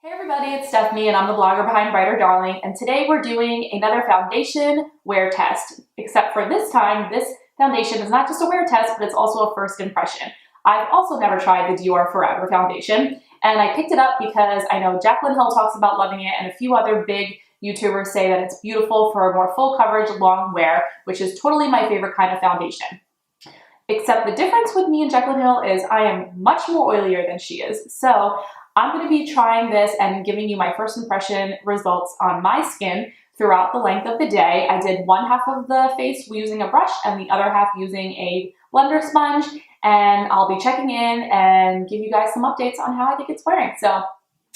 Hey everybody, it's Steffanie and I'm the blogger behind Brighter Darling, and today we're doing another foundation wear test. Except for this time, this foundation is not just a wear test, but it's also a first impression. I've also never tried the Dior Forever foundation, and I picked it up because I know Jaclyn Hill talks about loving it, and a few other big YouTubers say that it's beautiful for a more full coverage, long wear, which is totally my favorite kind of foundation. Except the difference with me and Jaclyn Hill is I am much more oilier than she is. So I'm going to be trying this and giving you my first impression results on my skin throughout the length of the day. I did one half of the face using a brush and the other half using a blender sponge, and I'll be checking in and give you guys some updates on how I think it's wearing. So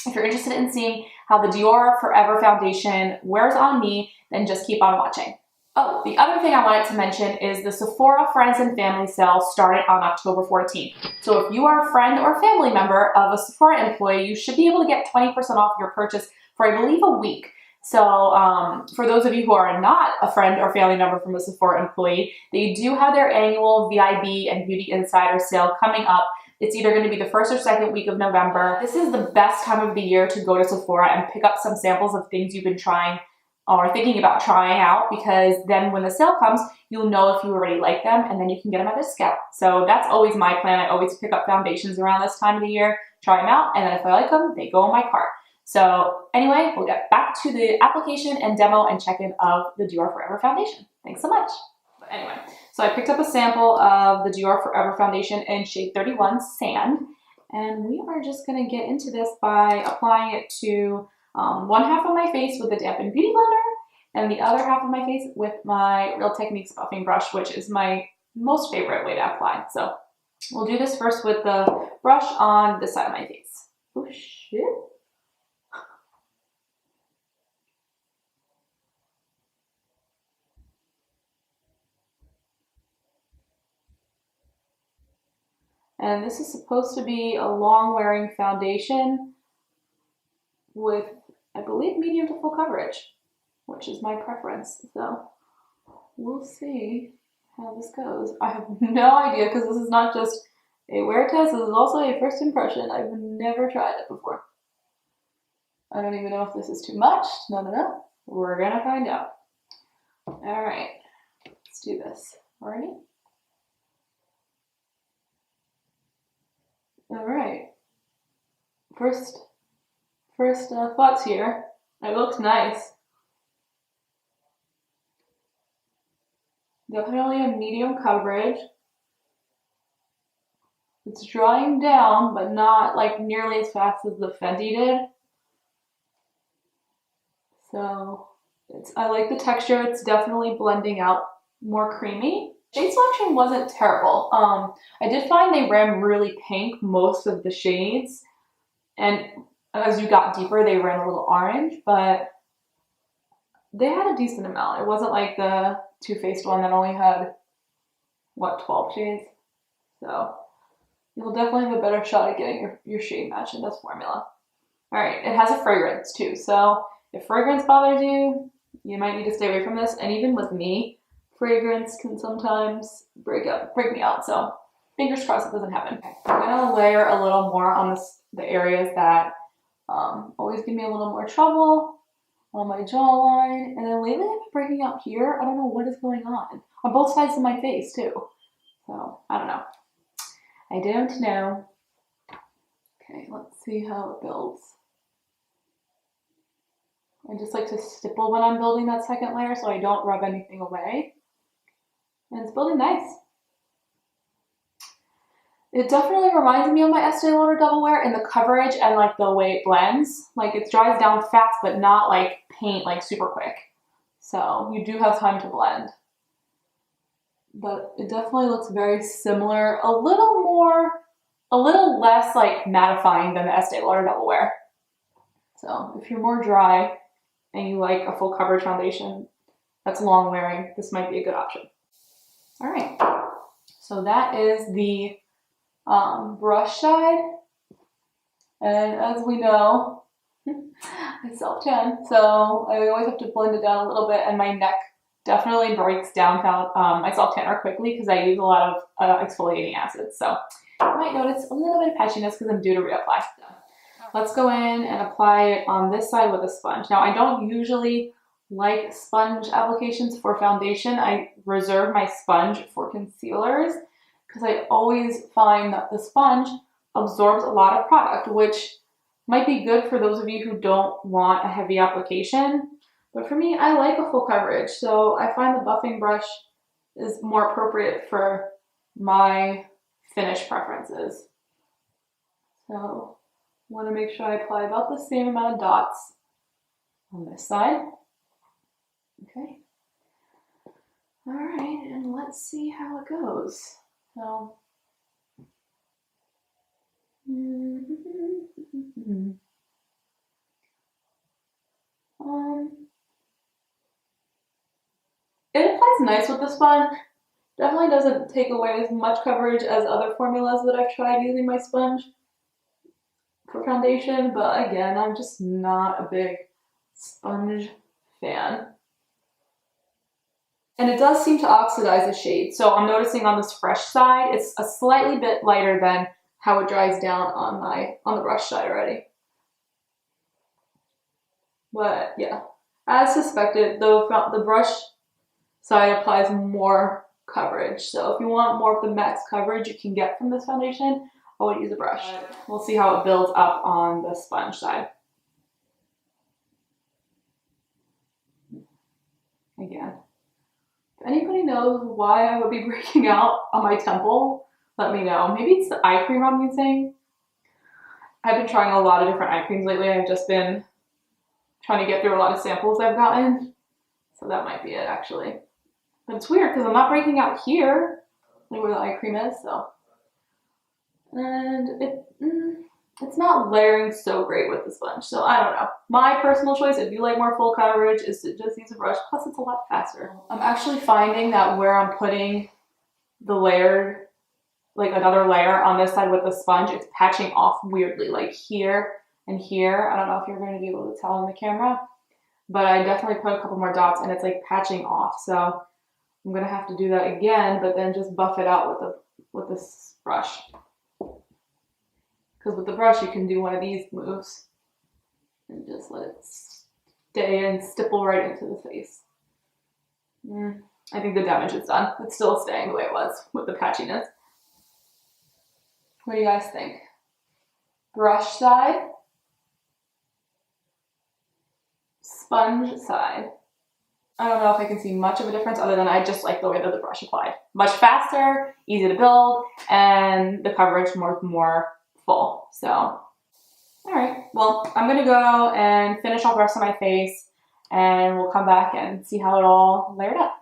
if you're interested in seeing how the Dior Forever foundation wears on me, then just keep on watching. Oh, the other thing I wanted to mention is the Sephora Friends and Family sale started on October 14th. So if you are a friend or family member of a Sephora employee, you should be able to get 20% off your purchase for, I believe, a week. So for those of you who are not a friend or family member from a Sephora employee, they do have their annual VIB and Beauty Insider sale coming up. It's either going to be the first or second week of November. This is the best time of the year to go to Sephora and pick up some samples of things you've been trying or thinking about trying out, because then when the sale comes, you'll know if you already like them and then you can get them at a discount. So that's always my plan. I always pick up foundations around this time of the year, try them out, and then if I like them, they go in my cart. So anyway, we'll get back to the application and demo and check-in of the Dior Forever foundation. Thanks so much. But anyway, so I picked up a sample of the Dior Forever foundation in shade 31 Sand, and we are just going to get into this by applying it to one half of my face with the dampened beauty blender and the other half of my face with my Real Techniques buffing brush, which is my most favorite way to apply. So we'll do this first with the brush on this side of my face. Oh shit. And this is supposed to be a long wearing foundation with, I believe, medium to full coverage, which is my preference. So we'll see how this goes. I have no idea, because this is not just a wear test, this is also a first impression. I've never tried it before. I don't even know if this is too much. No. We're gonna find out. All right, let's do this. Ready? All right. First thoughts here. It looks nice. Definitely a medium coverage. It's drying down, but not like nearly as fast as the Fenty did. So I like the texture. It's definitely blending out more creamy. Shade selection wasn't terrible. I did find they ran really pink most of the shades, and as you got deeper, they ran a little orange, but they had a decent amount. It wasn't like the Too Faced one that only had, what, 12 shades? So you'll definitely have a better shot at getting your shade match in this formula. All right, it has a fragrance too. So if fragrance bothers you, you might need to stay away from this. And even with me, fragrance can sometimes break me out. So fingers crossed it doesn't happen. Okay. I'm gonna layer a little more on the areas that always give me a little more trouble, on my jawline, and then lately I've been breaking out here. I don't know what is going on both sides of my face too. So I don't know. I don't know. Okay, let's see how it builds. I just like to stipple when I'm building that second layer so I don't rub anything away. And it's building nice. It definitely reminds me of my Estee Lauder Double Wear in the coverage and like the way it blends. Like it dries down fast, but not like paint like super quick. So you do have time to blend. But it definitely looks very similar. A little less like mattifying than the Estee Lauder Double Wear. So if you're more dry and you like a full coverage foundation that's long wearing, this might be a good option. All right, so that is the brush side, and as we know, I self-tan, so I always have to blend it down a little bit, and my neck definitely breaks down my self-tanner quickly because I use a lot of exfoliating acids, so you might notice a little bit of patchiness because I'm due to reapply. So. let's go in and apply it on this side with a sponge. Now, I don't usually like sponge applications for foundation. I reserve my sponge for concealers because I always find that the sponge absorbs a lot of product, which might be good for those of you who don't want a heavy application. But for me, I like a full coverage, so I find the buffing brush is more appropriate for my finish preferences. So I want to make sure I apply about the same amount of dots on this side. Okay. All right, and let's see how it goes. So, it applies nice with the sponge. Definitely doesn't take away as much coverage as other formulas that I've tried using my sponge for foundation, but again, I'm just not a big sponge fan. And it does seem to oxidize the shade. So I'm noticing on this fresh side, it's a slightly bit lighter than how it dries down on the brush side already. But yeah, as suspected, the brush side applies more coverage. So if you want more of the max coverage you can get from this foundation, I would use a brush. We'll see how it builds up on the sponge side. Again, if anybody knows why I would be breaking out on my temple, let me know. Maybe it's the eye cream I'm using. I've been trying a lot of different eye creams lately. I've just been trying to get through a lot of samples I've gotten. So that might be it, actually. But it's weird because I'm not breaking out here, like where the eye cream is, so. And it's not layering so great with the sponge, so I don't know. My personal choice, if you like more full coverage, is to just use a brush, plus it's a lot faster. I'm actually finding that where I'm putting the layer, like another layer on this side with the sponge, it's patching off weirdly, like here and here. I don't know if you're going to be able to tell on the camera, but I definitely put a couple more dots and it's like patching off, so I'm gonna have to do that again, but then just buff it out with this brush. Because with the brush, you can do one of these moves and just let it stay and stipple right into the face. I think the damage is done. It's still staying the way it was with the patchiness. What do you guys think? Brush side, sponge side. I don't know if I can see much of a difference other than I just like the way that the brush applied. Much faster, easy to build, and the coverage more full. So, all right, well, I'm gonna go and finish off the rest of my face and we'll come back and see how it all layered up.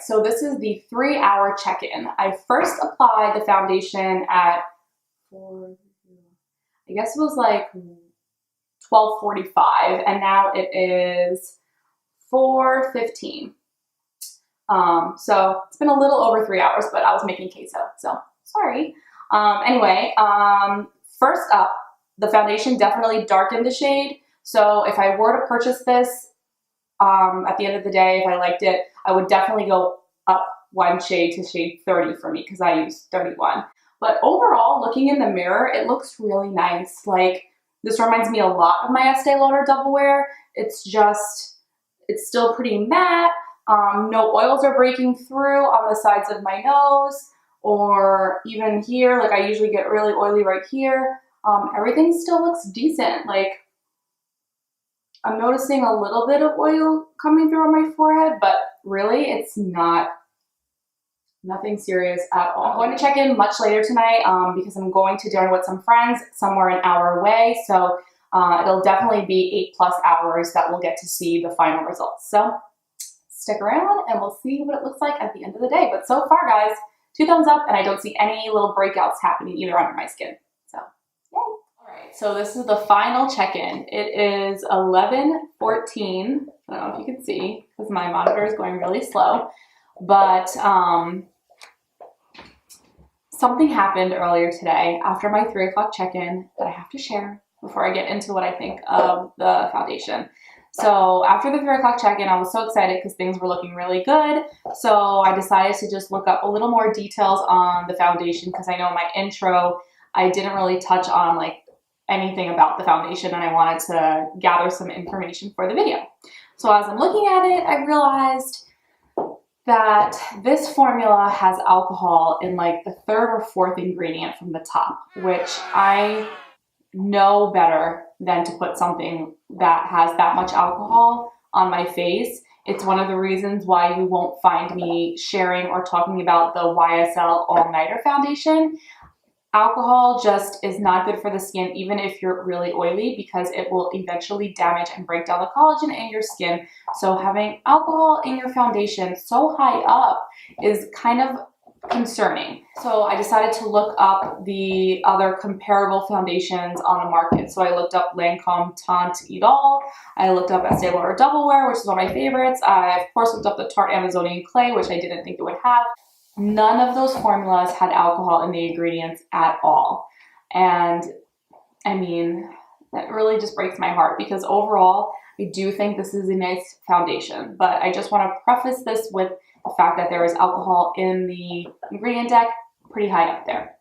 So this is the 3-hour check-in. I first applied the foundation at I guess it was like 12:45, and now it is 4:15. So it's been a little over 3 hours, but I was making queso, so sorry. Anyway, first up, the foundation definitely darkened the shade. So if I were to purchase this, at the end of the day, if I liked it, I would definitely go up one shade to shade 30 for me because I use 31. But overall, looking in the mirror, it looks really nice. Like This reminds me a lot of my Estee Lauder Double Wear. It's still pretty matte. No oils are breaking through on the sides of my nose or even here. Like I usually get really oily right here. Everything still looks decent. Like I'm noticing a little bit of oil coming through on my forehead, but really it's nothing serious at all. I'm going to check in much later tonight because I'm going to dinner with some friends somewhere an hour away. So it'll definitely be 8+ hours that we'll get to see the final results. So stick around and we'll see what it looks like at the end of the day. But so far, guys, 2 thumbs up, and I don't see any little breakouts happening either under my skin. So, yay. All right, so this is the final check-in. It is 11:14. I don't know if you can see because my monitor is going really slow. But something happened earlier today after my 3 o'clock check-in that I have to share before I get into what I think of the foundation. So after the 3 o'clock check-in, I was so excited because things were looking really good. So I decided to just look up a little more details on the foundation because I know in my intro, I didn't really touch on like anything about the foundation and I wanted to gather some information for the video. So as I'm looking at it, I realized that this formula has alcohol in like the 3rd or 4th ingredient from the top, which I know better than to put something that has that much alcohol on my face. It's one of the reasons why you won't find me sharing or talking about the YSL All Nighter foundation. Alcohol just is not good for the skin, even if you're really oily, because it will eventually damage and break down the collagen in your skin. So having alcohol in your foundation so high up is kind of concerning. So I decided to look up the other comparable foundations on the market. So I looked up Lancome Teint Idole. I looked up Estee Lauder Double Wear, which is one of my favorites. I, of course, looked up the Tarte Amazonian Clay, which I didn't think it would have. None of those formulas had alcohol in the ingredients at all. And I mean, that really just breaks my heart because overall, I do think this is a nice foundation. But I just want to preface this with the fact that there is alcohol in the ingredient deck pretty high up there.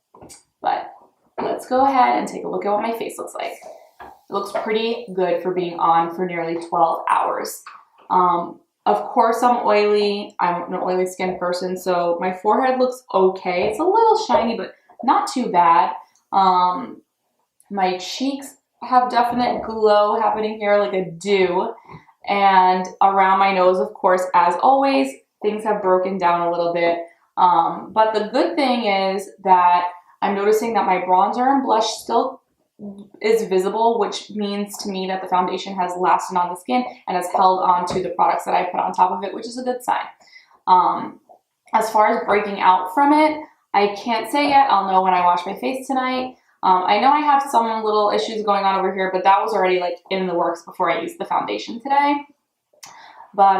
But let's go ahead and take a look at what my face looks like. It looks pretty good for being on for nearly 12 hours. Of course, I'm oily. I'm an oily skin person, so my forehead looks okay. It's a little shiny, but not too bad. My cheeks have definite glow happening here, like a dew. And around my nose, of course, as always, things have broken down a little bit. But the good thing is that I'm noticing that my bronzer and blush still is visible, which means to me that the foundation has lasted on the skin and has held on to the products that I put on top of it, which is a good sign. As far as breaking out from it, I can't say yet. I'll know when I wash my face tonight. I know I have some little issues going on over here, but that was already like in the works before I used the foundation today. But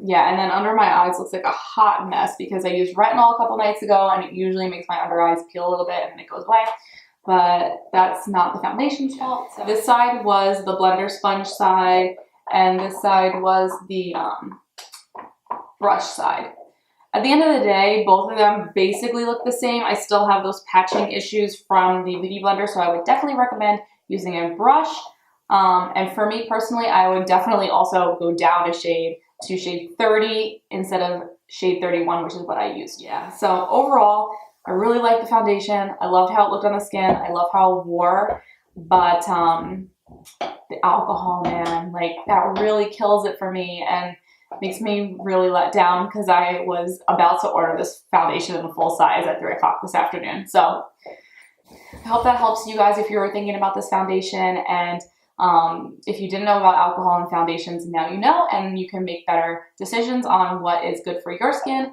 yeah, and then under my eyes looks like a hot mess because I used retinol a couple nights ago and it usually makes my under eyes peel a little bit and then it goes away. But that's not the foundation's fault. So this side was the blender sponge side, and this side was the brush side. At the end of the day, both of them basically look the same. I still have those patching issues from the Beauty blender, so I would definitely recommend using a brush. And for me personally, I would definitely also go down a shade to shade 30 instead of shade 31, which is what I used. Yeah, so overall, I really like the foundation. I loved how it looked on the skin. I love how it wore, but the alcohol, man, like that really kills it for me and makes me really let down because I was about to order this foundation in the full size at 3 o'clock this afternoon. So I hope that helps you guys if you were thinking about this foundation, and if you didn't know about alcohol and foundations, now you know, and you can make better decisions on what is good for your skin.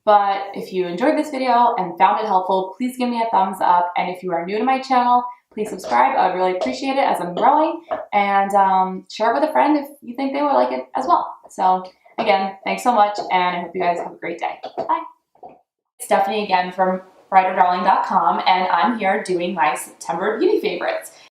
But if you enjoyed this video and found it helpful, please give me a thumbs up. And if you are new to my channel, please subscribe. I would really appreciate it as I'm growing. And share it with a friend if you think they would like it as well. So again, thanks so much, and I hope you guys have a great day. Bye. Steffanie again from brighterdarling.com, and I'm here doing my September beauty favorites.